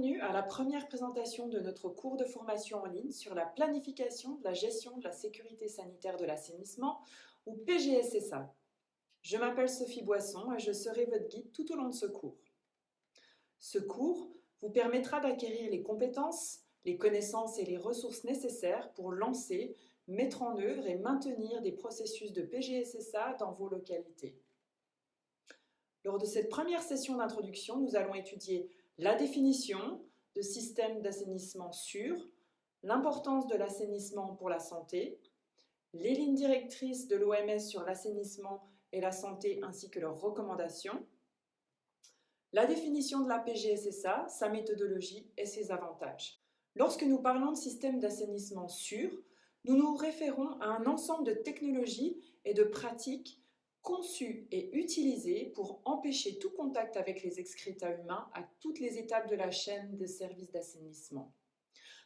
Bienvenue à la première présentation de notre cours de formation en ligne sur la planification de la gestion de la sécurité sanitaire de l'assainissement ou PGSSA. Je m'appelle Sophie Boisson et je serai votre guide tout au long de ce cours. Ce cours vous permettra d'acquérir les compétences, les connaissances et les ressources nécessaires pour lancer, mettre en œuvre et maintenir des processus de PGSSA dans vos localités. Lors de cette première session d'introduction, nous allons étudier la définition de système d'assainissement sûr, l'importance de l'assainissement pour la santé, les lignes directrices de l'OMS sur l'assainissement et la santé ainsi que leurs recommandations, la définition de la PGSSA, sa méthodologie et ses avantages. Lorsque nous parlons de système d'assainissement sûr, nous nous référons à un ensemble de technologies et de pratiques conçues et utilisées pour empêcher tout contact avec les excréta humains à toutes les étapes de la chaîne des services d'assainissement.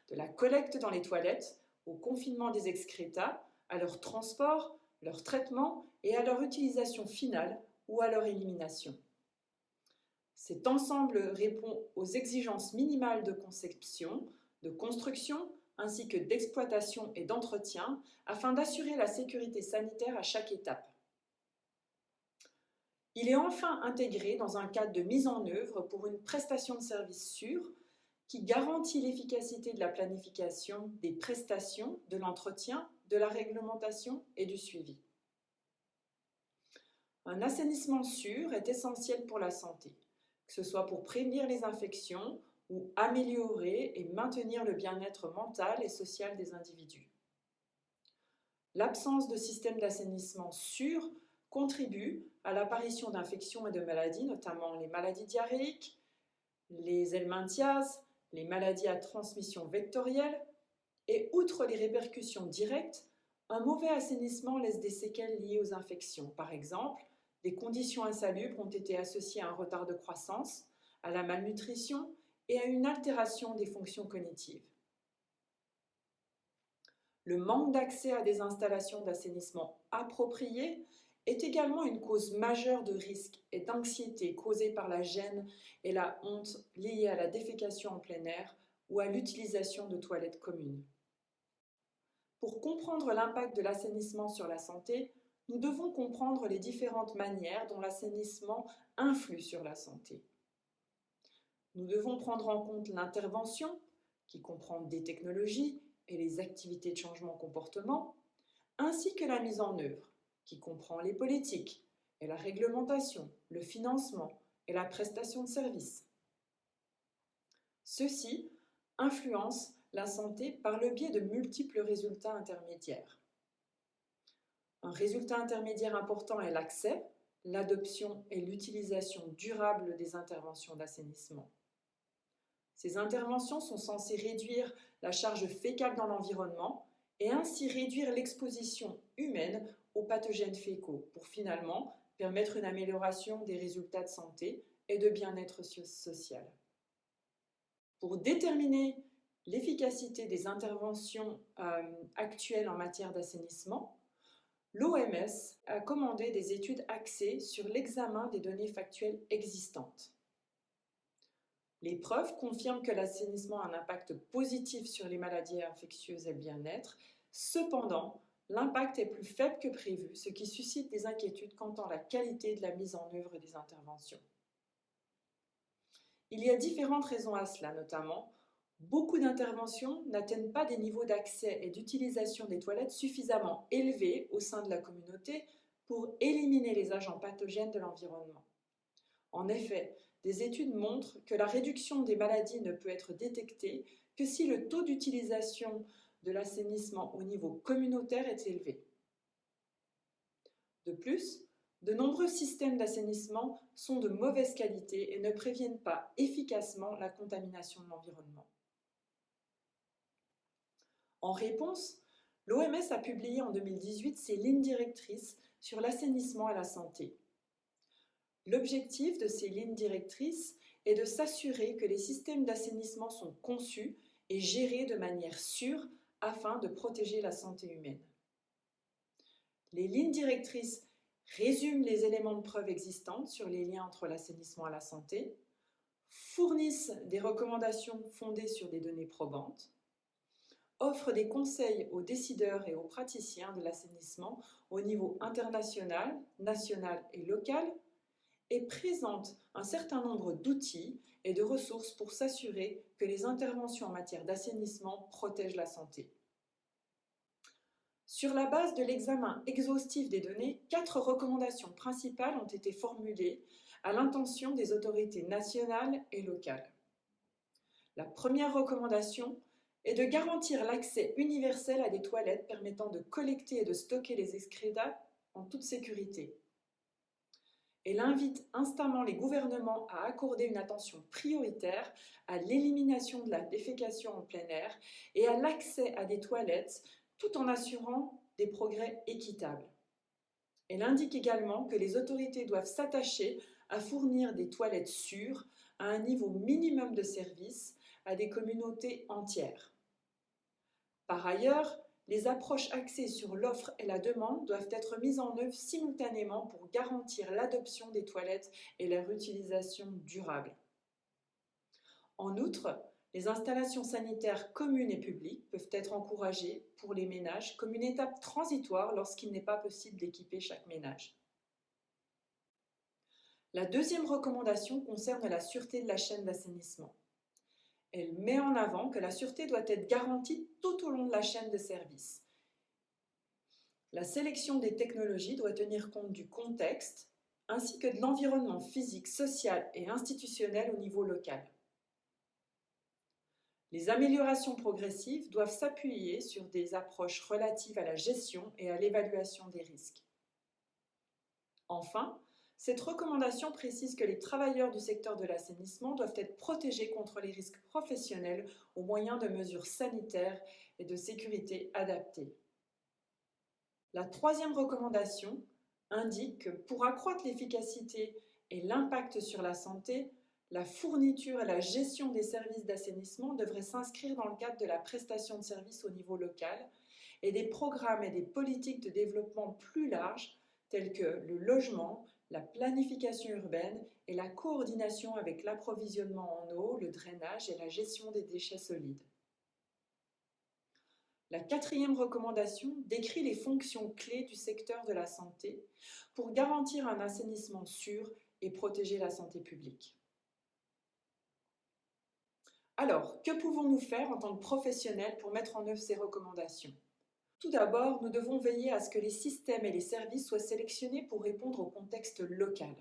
De la collecte dans les toilettes, au confinement des excréta, à leur transport, leur traitement et à leur utilisation finale ou à leur élimination. Cet ensemble répond aux exigences minimales de conception, de construction, ainsi que d'exploitation et d'entretien, afin d'assurer la sécurité sanitaire à chaque étape. Il est enfin intégré dans un cadre de mise en œuvre pour une prestation de service sûre qui garantit l'efficacité de la planification, des prestations, de l'entretien, de la réglementation et du suivi. Un assainissement sûr est essentiel pour la santé, que ce soit pour prévenir les infections ou améliorer et maintenir le bien-être mental et social des individus. L'absence de système d'assainissement sûr contribue à l'apparition d'infections et de maladies, notamment les maladies diarrhéiques, les helminthiases, les maladies à transmission vectorielle, et outre les répercussions directes, un mauvais assainissement laisse des séquelles liées aux infections. Par exemple, des conditions insalubres ont été associées à un retard de croissance, à la malnutrition et à une altération des fonctions cognitives. Le manque d'accès à des installations d'assainissement appropriées est également une cause majeure de risque et d'anxiété causée par la gêne et la honte liées à la défécation en plein air ou à l'utilisation de toilettes communes. Pour comprendre l'impact de l'assainissement sur la santé, nous devons comprendre les différentes manières dont l'assainissement influe sur la santé. Nous devons prendre en compte l'intervention, qui comprend des technologies et les activités de changement de comportement, ainsi que la mise en œuvre, qui comprend les politiques et la réglementation, le financement et la prestation de services. Ceux-ci influencent la santé par le biais de multiples résultats intermédiaires. Un résultat intermédiaire important est l'accès, l'adoption et l'utilisation durable des interventions d'assainissement. Ces interventions sont censées réduire la charge fécale dans l'environnement et ainsi réduire l'exposition humaine aux pathogènes fécaux pour finalement permettre une amélioration des résultats de santé et de bien-être social. Pour déterminer l'efficacité des interventions actuelles en matière d'assainissement, l'OMS a commandé des études axées sur l'examen des données factuelles existantes. Les preuves confirment que l'assainissement a un impact positif sur les maladies infectieuses et le bien-être. Cependant, l'impact est plus faible que prévu, ce qui suscite des inquiétudes quant à la qualité de la mise en œuvre des interventions. Il y a différentes raisons à cela, notamment beaucoup d'interventions n'atteignent pas des niveaux d'accès et d'utilisation des toilettes suffisamment élevés au sein de la communauté pour éliminer les agents pathogènes de l'environnement. En effet, des études montrent que la réduction des maladies ne peut être détectée que si le taux d'utilisation de l'assainissement au niveau communautaire est élevé. De plus, de nombreux systèmes d'assainissement sont de mauvaise qualité et ne préviennent pas efficacement la contamination de l'environnement. En réponse, l'OMS a publié en 2018 ses lignes directrices sur l'assainissement et la santé. L'objectif de ces lignes directrices est de s'assurer que les systèmes d'assainissement sont conçus et gérés de manière sûre afin de protéger la santé humaine. Les lignes directrices résument les éléments de preuve existants sur les liens entre l'assainissement et la santé, fournissent des recommandations fondées sur des données probantes, offrent des conseils aux décideurs et aux praticiens de l'assainissement au niveau international, national et local, et présentent un certain nombre d'outils et de ressources pour s'assurer que les interventions en matière d'assainissement protègent la santé. Sur la base de l'examen exhaustif des données, 4 recommandations principales ont été formulées à l'intention des autorités nationales et locales. La première recommandation est de garantir l'accès universel à des toilettes permettant de collecter et de stocker les excrédats en toute sécurité. Elle invite instamment les gouvernements à accorder une attention prioritaire à l'élimination de la défécation en plein air et à l'accès à des toilettes tout en assurant des progrès équitables. Elle indique également que les autorités doivent s'attacher à fournir des toilettes sûres à un niveau minimum de service à des communautés entières. Par ailleurs, les approches axées sur l'offre et la demande doivent être mises en œuvre simultanément pour garantir l'adoption des toilettes et leur utilisation durable. En outre, les installations sanitaires communes et publiques peuvent être encouragées pour les ménages comme une étape transitoire lorsqu'il n'est pas possible d'équiper chaque ménage. La deuxième recommandation concerne la sûreté de la chaîne d'assainissement. Elle met en avant que la sûreté doit être garantie tout au long de la chaîne de service. La sélection des technologies doit tenir compte du contexte ainsi que de l'environnement physique, social et institutionnel au niveau local. Les améliorations progressives doivent s'appuyer sur des approches relatives à la gestion et à l'évaluation des risques. Enfin, cette recommandation précise que les travailleurs du secteur de l'assainissement doivent être protégés contre les risques professionnels au moyen de mesures sanitaires et de sécurité adaptées. La troisième recommandation indique que pour accroître l'efficacité et l'impact sur la santé, la fourniture et la gestion des services d'assainissement devraient s'inscrire dans le cadre de la prestation de services au niveau local et des programmes et des politiques de développement plus larges tels que le logement, la planification urbaine et la coordination avec l'approvisionnement en eau, le drainage et la gestion des déchets solides. La quatrième recommandation décrit les fonctions clés du secteur de la santé pour garantir un assainissement sûr et protéger la santé publique. Alors, que pouvons-nous faire en tant que professionnels pour mettre en œuvre ces recommandations ? Tout d'abord, nous devons veiller à ce que les systèmes et les services soient sélectionnés pour répondre au contexte local.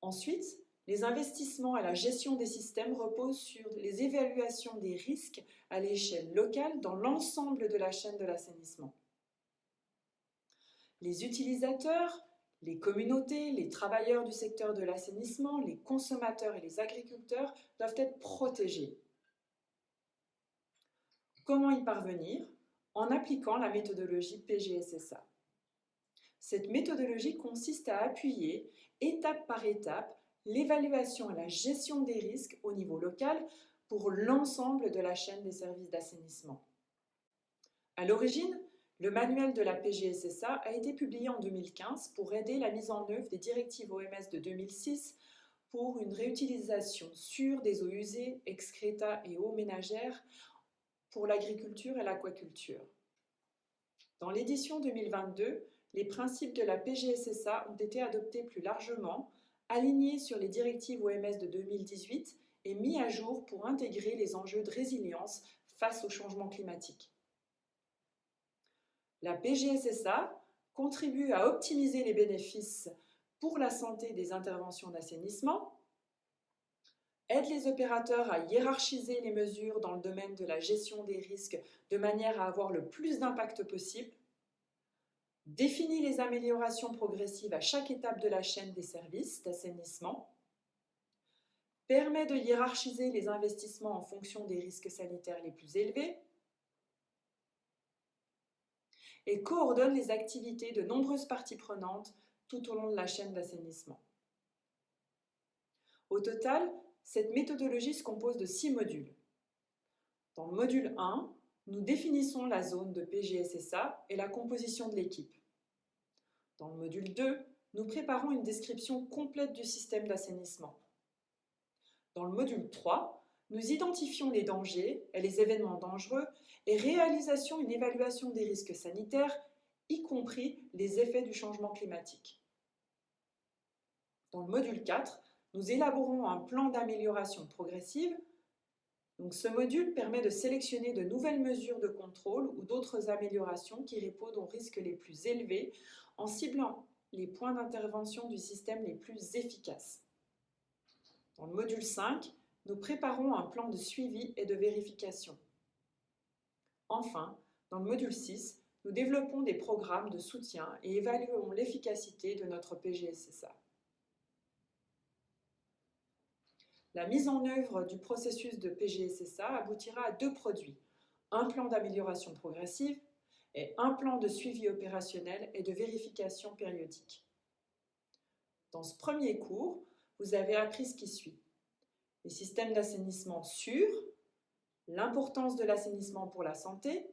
Ensuite, les investissements à la gestion des systèmes reposent sur les évaluations des risques à l'échelle locale dans l'ensemble de la chaîne de l'assainissement. Les utilisateurs, les communautés, les travailleurs du secteur de l'assainissement, les consommateurs et les agriculteurs doivent être protégés. Comment y parvenir ? En appliquant la méthodologie PGSSA. Cette méthodologie consiste à appuyer, étape par étape, l'évaluation et la gestion des risques au niveau local pour l'ensemble de la chaîne des services d'assainissement. À l'origine, le manuel de la PGSSA a été publié en 2015 pour aider la mise en œuvre des directives OMS de 2006 pour une réutilisation sûre des eaux usées, excréta et eaux ménagères pour l'agriculture et l'aquaculture. Dans l'édition 2022, les principes de la PGSSA ont été adoptés plus largement, alignés sur les directives OMS de 2018 et mis à jour pour intégrer les enjeux de résilience face au changement climatique. La PGSSA contribue à optimiser les bénéfices pour la santé des interventions d'assainissement, aide les opérateurs à hiérarchiser les mesures dans le domaine de la gestion des risques de manière à avoir le plus d'impact possible, définit les améliorations progressives à chaque étape de la chaîne des services d'assainissement, permet de hiérarchiser les investissements en fonction des risques sanitaires les plus élevés et coordonne les activités de nombreuses parties prenantes tout au long de la chaîne d'assainissement. Au total, cette méthodologie se compose de 6 modules. Dans le module 1, nous définissons la zone de PGSSA et la composition de l'équipe. Dans le module 2, nous préparons une description complète du système d'assainissement. Dans le module 3, nous identifions les dangers et les événements dangereux et réalisation une évaluation des risques sanitaires, y compris les effets du changement climatique. Dans le module 4, nous élaborons un plan d'amélioration progressive. Donc, ce module permet de sélectionner de nouvelles mesures de contrôle ou d'autres améliorations qui répondent aux risques les plus élevés en ciblant les points d'intervention du système les plus efficaces. Dans le module 5, nous préparons un plan de suivi et de vérification. Enfin, dans le module 6, nous développons des programmes de soutien et évaluons l'efficacité de notre PGSSA. La mise en œuvre du processus de PGSSA aboutira à 2 produits, un plan d'amélioration progressive et un plan de suivi opérationnel et de vérification périodique. Dans ce premier cours, vous avez appris ce qui suit: les systèmes d'assainissement sûrs, l'importance de l'assainissement pour la santé,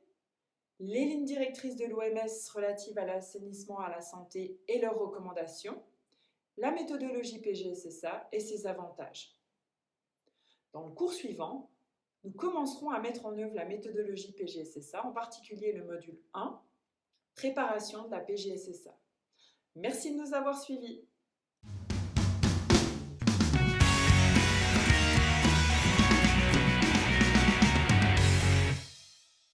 les lignes directrices de l'OMS relatives à l'assainissement à la santé et leurs recommandations, la méthodologie PGSSA et ses avantages. Dans le cours suivant, nous commencerons à mettre en œuvre la méthodologie PGSSA, en particulier le module 1, préparation de la PGSSA. Merci de nous avoir suivis.